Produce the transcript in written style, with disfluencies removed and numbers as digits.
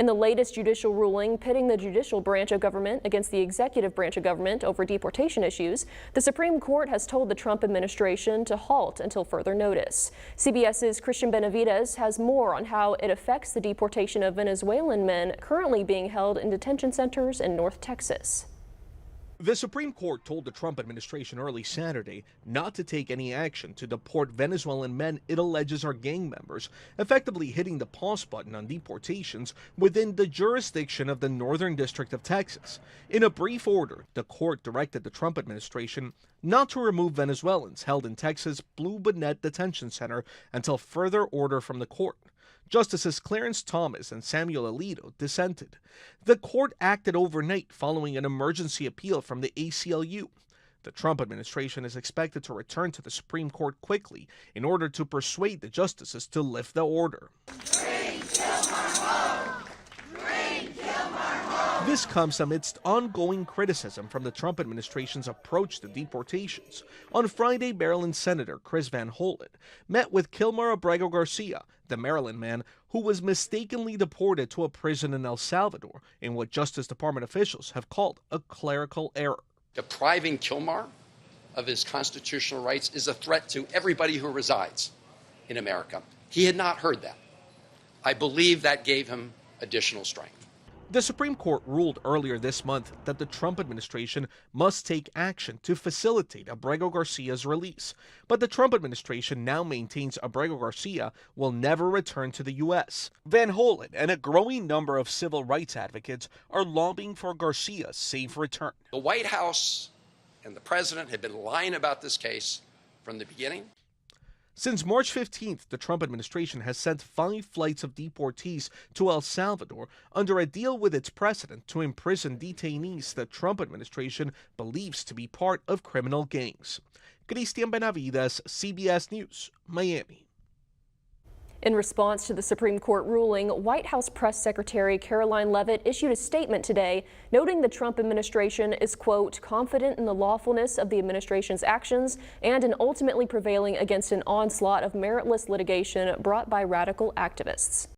In the latest judicial ruling pitting the judicial branch of government against the executive branch of government over deportation issues, the Supreme Court has told the Trump administration to halt until further notice. CBS's Christian Benavides has more on how it affects the deportation of Venezuelan men currently being held in detention centers in North Texas. The Supreme Court told the Trump administration early Saturday not to take any action to deport Venezuelan men it alleges are gang members, effectively hitting the pause button on deportations within the jurisdiction of the Northern District of Texas. In a brief order, the court directed the Trump administration not to remove Venezuelans held in Texas' Blue Bonnet Detention Center until further order from the court. Justices Clarence Thomas and Samuel Alito dissented. The court acted overnight following an emergency appeal from the ACLU. The Trump administration is expected to return to the Supreme Court quickly in order to persuade the justices to lift the order. This comes amidst ongoing criticism from the Trump administration's approach to deportations. On Friday, Maryland Senator Chris Van Hollen met with Kilmer Abrego Garcia, the Maryland man who was mistakenly deported to a prison in El Salvador in what Justice Department officials have called a clerical error. Depriving Kilmer of his constitutional rights is a threat to everybody who resides in America. He had not heard that. I believe that gave him additional strength. The Supreme Court ruled earlier this month that the Trump administration must take action to facilitate Abrego Garcia's release. But the Trump administration now maintains Abrego Garcia will never return to the U.S. Van Hollen and a growing number of civil rights advocates are lobbying for Garcia's safe return. The White House and the president had been lying about this case from the beginning. Since March 15th, the Trump administration has sent 5 flights of deportees to El Salvador under a deal with its president to imprison detainees the Trump administration believes to be part of criminal gangs. Christian Benavides, CBS News, Miami. In response to the Supreme Court ruling, White House Press Secretary Caroline Leavitt issued a statement today noting the Trump administration is, quote, confident in the lawfulness of the administration's actions and in ultimately prevailing against an onslaught of meritless litigation brought by radical activists.